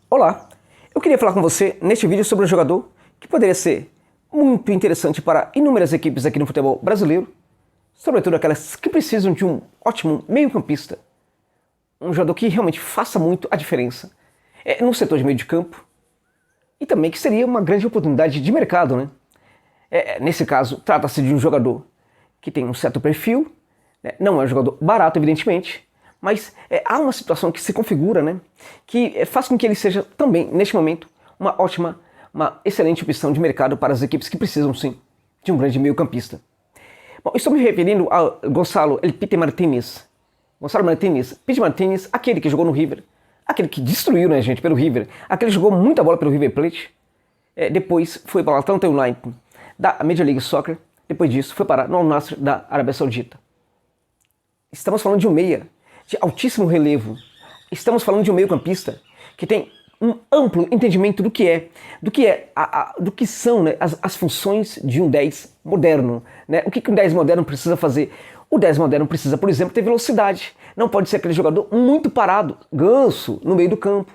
Olá, eu queria falar com você neste vídeo sobre um jogador que poderia ser muito interessante para inúmeras equipes aqui no futebol brasileiro, sobretudo aquelas que precisam de um ótimo meio-campista, um jogador que realmente faça muito a diferença no setor de meio de campo e também que seria uma grande oportunidade de mercado, né? Nesse caso, trata-se de um jogador que tem um certo perfil, né? Não é um jogador barato, evidentemente, mas há uma situação que se configura, né, que faz com que ele seja também, neste momento, uma excelente opção de mercado para as equipes que precisam, sim, de um grande meio-campista. Bom, estou me referindo a Gonçalo El Pity Martínez. Gonçalo Pity Martínez, aquele que jogou no River, aquele que destruiu, né, gente, pelo River, aquele que jogou muita bola pelo River Plate, depois foi para o Atlanta United da Major League Soccer, depois disso foi para o Al Nassr da Arábia Saudita. Estamos falando de um meia de altíssimo relevo. Estamos falando de um meio-campista que tem um amplo entendimento do que são, né, as funções de um 10 moderno, né? O que um 10 moderno precisa fazer? O 10 moderno precisa, por exemplo, ter velocidade. Não pode ser aquele jogador muito parado, ganso, no meio do campo.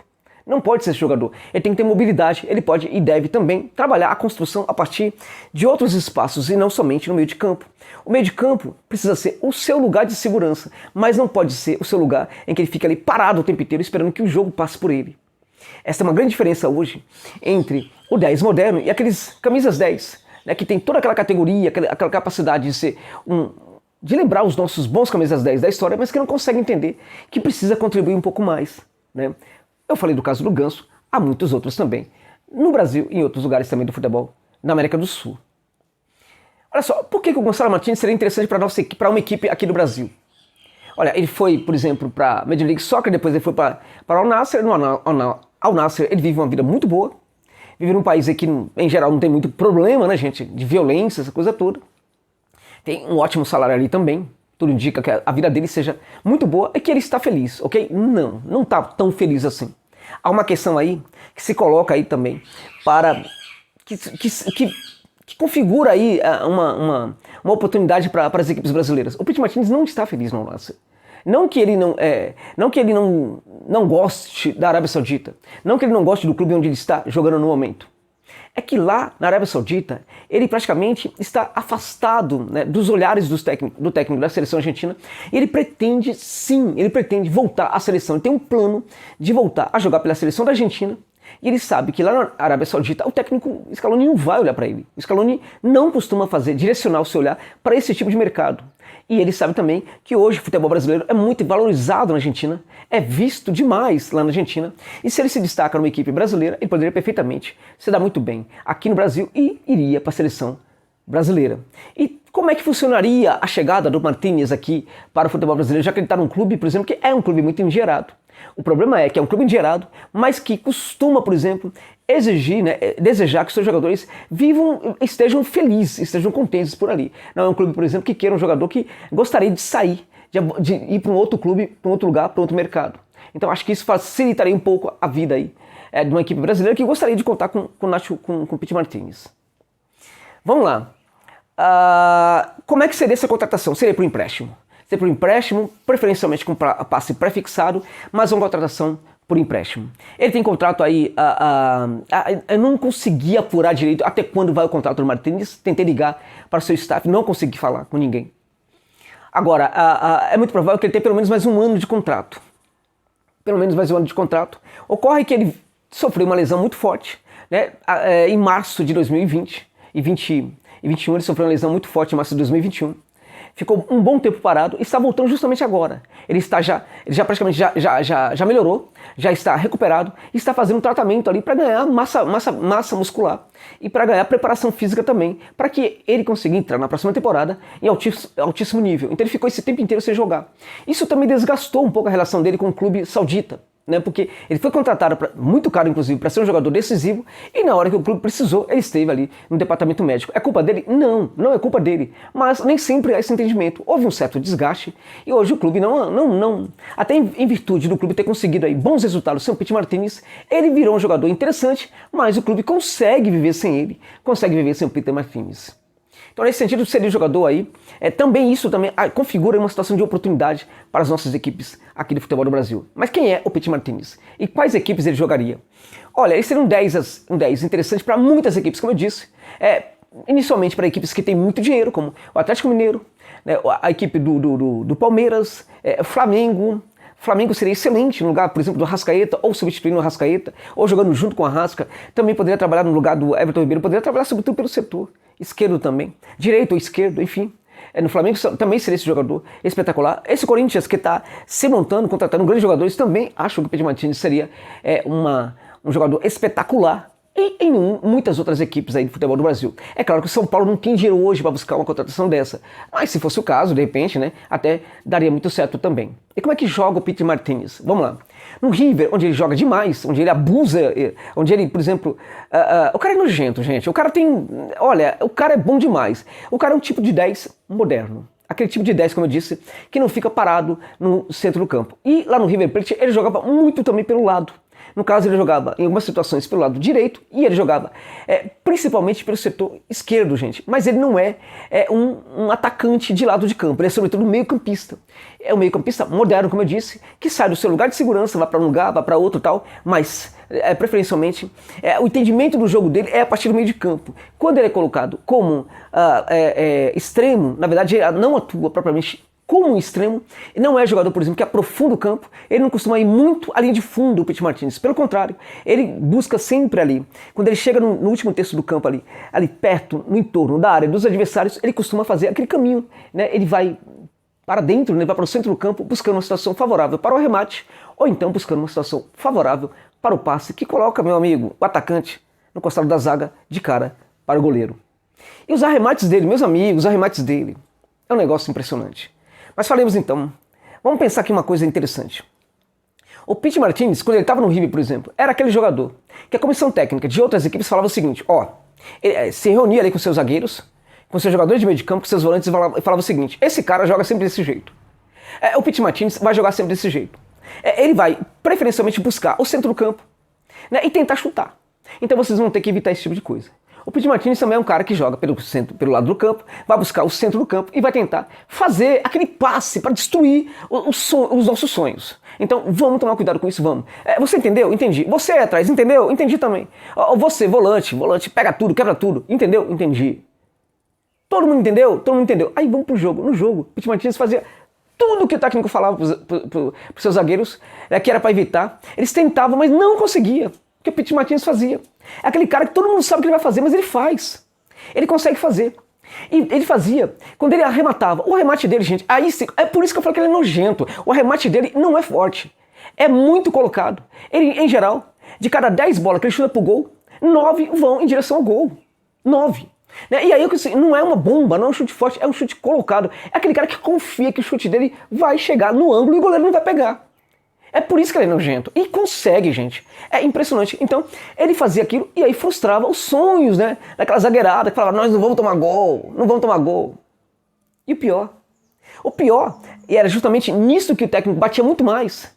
Não pode ser esse jogador. Ele tem que ter mobilidade. Ele pode e deve também trabalhar a construção a partir de outros espaços e não somente no meio de campo. O meio de campo precisa ser o seu lugar de segurança, mas não pode ser o seu lugar em que ele fica ali parado o tempo inteiro esperando que o jogo passe por ele. Essa é uma grande diferença hoje entre o 10 moderno e aqueles camisas 10, né, que tem toda aquela categoria, aquela capacidade de ser de lembrar os nossos bons camisas 10 da história, mas que não consegue entender que precisa contribuir um pouco mais, né? Eu falei do caso do Ganso, há muitos outros também, no Brasil e em outros lugares também do futebol, na América do Sul. Olha só, por que o Gonçalo Martínez seria interessante para uma equipe aqui do Brasil? Olha, ele foi, por exemplo, para a Major League Soccer, depois ele foi para o Al Nassr. No Al Nassr ele vive uma vida muito boa, vive num país que, em geral, não tem muito problema, né, gente, de violência, essa coisa toda. Tem um ótimo salário ali também. Tudo indica que a vida dele seja muito boa e que ele está feliz, ok? Não está tão feliz assim. Há uma questão aí que se coloca aí também para que configura aí uma oportunidade para as equipes brasileiras. O Pity Martínez não está feliz no Al Nassr. Não que ele não goste da Arábia Saudita, não que ele não goste do clube onde ele está jogando no momento. É que lá na Arábia Saudita ele praticamente está afastado, né, dos olhares do técnico da seleção argentina, e ele pretende voltar à seleção. Ele tem um plano de voltar a jogar pela seleção da Argentina, e ele sabe que lá na Arábia Saudita o técnico Scaloni não vai olhar para ele. O Scaloni não costuma direcionar o seu olhar para esse tipo de mercado. E ele sabe também que hoje o futebol brasileiro é muito valorizado na Argentina, é visto demais lá na Argentina, e se ele se destaca numa equipe brasileira, ele poderia perfeitamente se dar muito bem aqui no Brasil e iria para a seleção brasileira. E como é que funcionaria a chegada do Martínez aqui para o futebol brasileiro, já que ele está num clube, por exemplo, que é um clube muito endinheirado? O problema é que é um clube endinheirado, mas que costuma, por exemplo, exigir, né, desejar que seus jogadores estejam felizes, estejam contentes por ali. Não é um clube, por exemplo, que queira um jogador que gostaria de sair, de ir para um outro clube, para um outro lugar, para outro mercado. Então acho que isso facilitaria um pouco a vida aí de uma equipe brasileira que gostaria de contar com o Pity Martínez. Vamos lá. Como é que seria essa contratação? Seria por empréstimo. Seria por empréstimo, preferencialmente com passe pré-fixado, mas uma contratação por empréstimo. Ele tem contrato aí, eu não consegui apurar direito até quando vai o contrato do Martínez, tentei ligar para o seu staff, não consegui falar com ninguém. Agora, é muito provável que ele tenha pelo menos mais um ano de contrato. Pelo menos mais um ano de contrato. Ocorre que ele sofreu uma lesão muito forte, né? Em março de 2020 e 2021 ele sofreu uma lesão muito forte em março de 2021. Ficou um bom tempo parado e está voltando justamente agora. Ele já praticamente já melhorou, já está recuperado e está fazendo um tratamento ali para ganhar massa muscular e para ganhar preparação física também, para que ele consiga entrar na próxima temporada em altíssimo nível. Então ele ficou esse tempo inteiro sem jogar. Isso também desgastou um pouco a relação dele com o clube saudita, né? Porque ele foi contratado muito caro, inclusive, para ser um jogador decisivo, e na hora que o clube precisou, ele esteve ali no departamento médico. É culpa dele? Não é culpa dele. Mas nem sempre há esse entendimento. Houve um certo desgaste, e hoje o clube até em virtude do clube ter conseguido aí bons resultados sem o Pity Martínez, ele virou um jogador interessante, mas o clube consegue viver sem ele, consegue viver sem o Pity Martínez. Então, nesse sentido, seria jogador aí. Também isso também configura uma situação de oportunidade para as nossas equipes aqui do futebol do Brasil. Mas quem é o Pity Martinez? E quais equipes ele jogaria? Olha, ele seria um 10 interessante para muitas equipes, como eu disse. Inicialmente para equipes que têm muito dinheiro, como o Atlético Mineiro, né, a equipe do Palmeiras, Flamengo. Flamengo seria excelente no lugar, por exemplo, do Arrascaeta, ou substituindo o Arrascaeta, ou jogando junto com o Arrasca. Também poderia trabalhar no lugar do Everton Ribeiro, poderia trabalhar sobretudo pelo setor esquerdo também, direito ou esquerdo, enfim. No Flamengo também seria esse jogador espetacular. Esse Corinthians que está se montando, contratando grandes jogadores, também acho que o Pity Martinez seria um jogador espetacular. E em muitas outras equipes aí do futebol do Brasil. É claro que o São Paulo não tem dinheiro hoje para buscar uma contratação dessa. Mas se fosse o caso, de repente, né, até daria muito certo também. E como é que joga o Pity Martinez? Vamos lá. No River, onde ele joga demais, onde ele abusa, onde ele, por exemplo... o cara é nojento, gente. O cara tem... Olha, o cara é bom demais. O cara é um tipo de 10 moderno. Aquele tipo de 10, como eu disse, que não fica parado no centro do campo. E lá no River Plate, ele jogava muito também pelo lado. No caso, ele jogava em algumas situações pelo lado direito e ele jogava principalmente pelo setor esquerdo, gente. Mas ele não é um atacante de lado de campo, ele é sobretudo um meio-campista. É um meio-campista moderno, como eu disse, que sai do seu lugar de segurança, vai para um lugar, vai para outro e tal, mas preferencialmente o entendimento do jogo dele é a partir do meio de campo. Quando ele é colocado como extremo, na verdade ele não atua propriamente como um extremo, não é jogador, por exemplo, que aprofunda o campo, ele não costuma ir muito à linha de fundo, o Pity Martinez. Pelo contrário, ele busca sempre ali, quando ele chega no último terço do campo ali perto, no entorno da área dos adversários, ele costuma fazer aquele caminho, né? Ele vai para dentro, né? Vai para o centro do campo, buscando uma situação favorável para o arremate, ou então buscando uma situação favorável para o passe, que coloca, meu amigo, o atacante no costado da zaga, de cara para o goleiro. E os arremates dele, meus amigos, os arremates dele, é um negócio impressionante. Mas falemos então, vamos pensar aqui uma coisa interessante. O Pity Martinez, quando ele estava no River, por exemplo, era aquele jogador que a comissão técnica de outras equipes falava o seguinte, ele se reunia ali com seus zagueiros, com seus jogadores de meio de campo, com seus volantes e falava o seguinte, esse cara joga sempre desse jeito. O Pity Martinez vai jogar sempre desse jeito. Ele vai preferencialmente buscar o centro do campo, né, e tentar chutar. Então vocês vão ter que evitar esse tipo de coisa. O Pity Martinez também é um cara que joga pelo lado do campo, vai buscar o centro do campo e vai tentar fazer aquele passe para destruir os nossos sonhos. Então vamos tomar cuidado com isso, vamos. Você entendeu? Entendi. Você é atrás, entendeu? Entendi também. Você, volante, pega tudo, quebra tudo, entendeu? Entendi. Todo mundo entendeu? Todo mundo entendeu. Aí vamos pro jogo. No jogo, o Pity Martinez fazia tudo que o técnico falava para os seus zagueiros, que era para evitar. Eles tentavam, mas não conseguia. O que o Pity Martinez fazia. É aquele cara que todo mundo sabe o que ele vai fazer, mas ele faz. Ele consegue fazer. E ele fazia, quando ele arrematava, o arremate dele, gente, aí sim, é por isso que eu falo que ele é nojento. O arremate dele não é forte. É muito colocado. Ele, em geral, de cada 10 bolas que ele chuta pro gol, 9 vão em direção ao gol. 9. Né? E aí não é uma bomba, não é um chute forte, é um chute colocado. É aquele cara que confia que o chute dele vai chegar no ângulo e o goleiro não vai pegar. É por isso que ele é nojento. E consegue, gente. É impressionante. Então, ele fazia aquilo e aí frustrava os sonhos, né? Daquela zagueirada que falava, nós não vamos tomar gol, não vamos tomar gol. E o pior, e era justamente nisso que o técnico batia muito mais,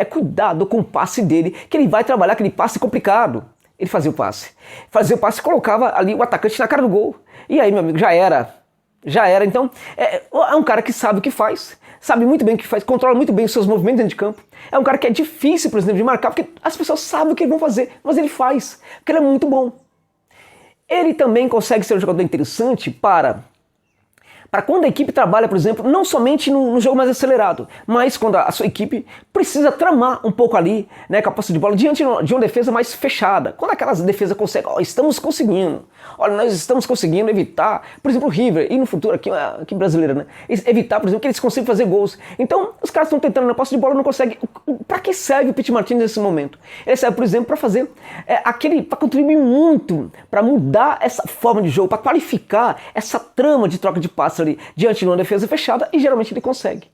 cuidado com o passe dele, que ele vai trabalhar aquele passe complicado. Ele fazia o passe. Fazia o passe e colocava ali o atacante na cara do gol. E aí, meu amigo, já era. Então, é um cara que sabe o que faz, sabe muito bem o que faz, controla muito bem os seus movimentos dentro de campo. É um cara que é difícil, por exemplo, de marcar, porque as pessoas sabem o que eles vão fazer, mas ele faz, porque ele é muito bom. Ele também consegue ser um jogador interessante para quando a equipe trabalha, por exemplo, não somente no jogo mais acelerado, mas quando a sua equipe precisa tramar um pouco ali, né, com a posse de bola, diante de uma defesa mais fechada. Quando aquelas defesas conseguem, estamos conseguindo, nós estamos conseguindo evitar, por exemplo, o River, e no futuro aqui brasileira, né, evitar, por exemplo, que eles consigam fazer gols. Então, os caras estão tentando na posse de bola, não conseguem. Para que serve o Pity Martinez nesse momento? Ele serve, por exemplo, para fazer para contribuir muito, para mudar essa forma de jogo, para qualificar essa trama de troca de passes ali diante de uma defesa fechada, e geralmente ele consegue.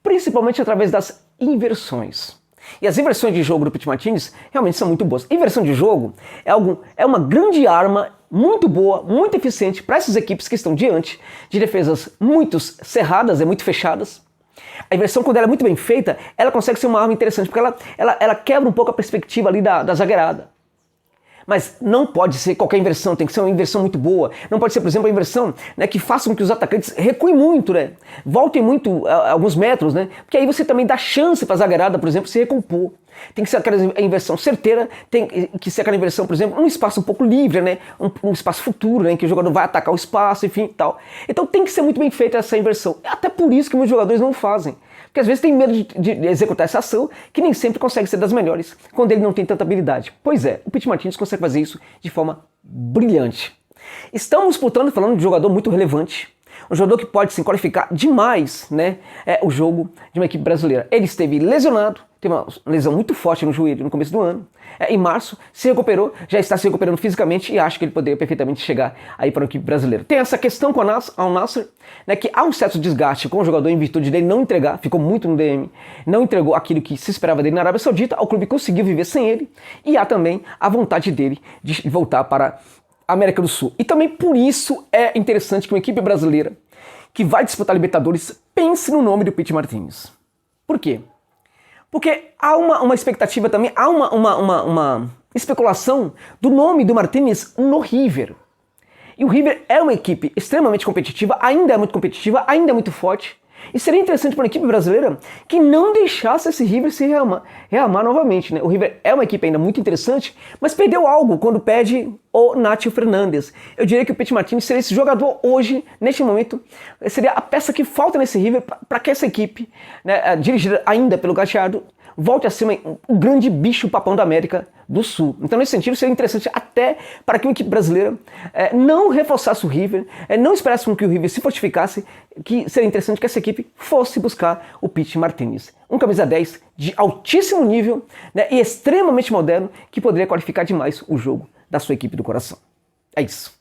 Principalmente através das inversões. E as inversões de jogo do Pity Martinez realmente são muito boas. Inversão de jogo é uma grande arma, muito boa, muito eficiente para essas equipes que estão diante de defesas muito cerradas, muito fechadas. A inversão, quando ela é muito bem feita, ela consegue ser uma arma interessante, porque ela quebra um pouco a perspectiva ali da zagueirada. Mas não pode ser qualquer inversão, tem que ser uma inversão muito boa. Não pode ser, por exemplo, uma inversão, né, que faça com que os atacantes recuem muito, né? Voltem muito alguns metros, né? Porque aí você também dá chance para a zagueirada, por exemplo, se recompor. Tem que ser aquela inversão certeira, tem que ser aquela inversão, por exemplo, um espaço um pouco livre, né? Um espaço futuro, né? Em que o jogador vai atacar o espaço, enfim e tal. Então tem que ser muito bem feita essa inversão. Até por isso que muitos jogadores não fazem. Porque às vezes tem medo de executar essa ação, que nem sempre consegue ser das melhores, quando ele não tem tanta habilidade. Pois é, o Pity Martinez consegue fazer isso de forma brilhante. Estamos, portanto, falando de um jogador muito relevante, um jogador que pode se qualificar demais, né, o jogo de uma equipe brasileira. Ele esteve lesionado, teve uma lesão muito forte no joelho no começo do ano. Em março, se recuperou, já está se recuperando fisicamente e acho que ele poderia perfeitamente chegar aí para a equipe brasileira. Tem essa questão com Al Nassr, né, que há um certo desgaste com o jogador em virtude dele não entregar, ficou muito no DM, não entregou aquilo que se esperava dele na Arábia Saudita, o clube conseguiu viver sem ele e há também a vontade dele de voltar para a América do Sul. E também por isso é interessante que uma equipe brasileira que vai disputar Libertadores pense no nome do Pity Martinez. Por quê? Porque há uma expectativa também, há uma especulação do nome do Martinez no River. E o River é uma equipe extremamente competitiva, ainda é muito competitiva, ainda é muito forte. E seria interessante para uma equipe brasileira que não deixasse esse River se rearmar novamente, né? O River é uma equipe ainda muito interessante, mas perdeu algo quando perde o Nátio Fernandes. Eu diria que o Pity Martinez seria esse jogador hoje, neste momento, seria a peça que falta nesse River para que essa equipe, né, dirigida ainda pelo Gallardo, volte a ser um grande bicho papão da América do Sul. Então, nesse sentido, seria interessante até para que uma equipe brasileira não reforçasse o River, não esperasse com que o River se fortificasse, que seria interessante que essa equipe fosse buscar o Pity Martinez. Um camisa 10 de altíssimo nível, né, e extremamente moderno, que poderia qualificar demais o jogo da sua equipe do coração. É isso.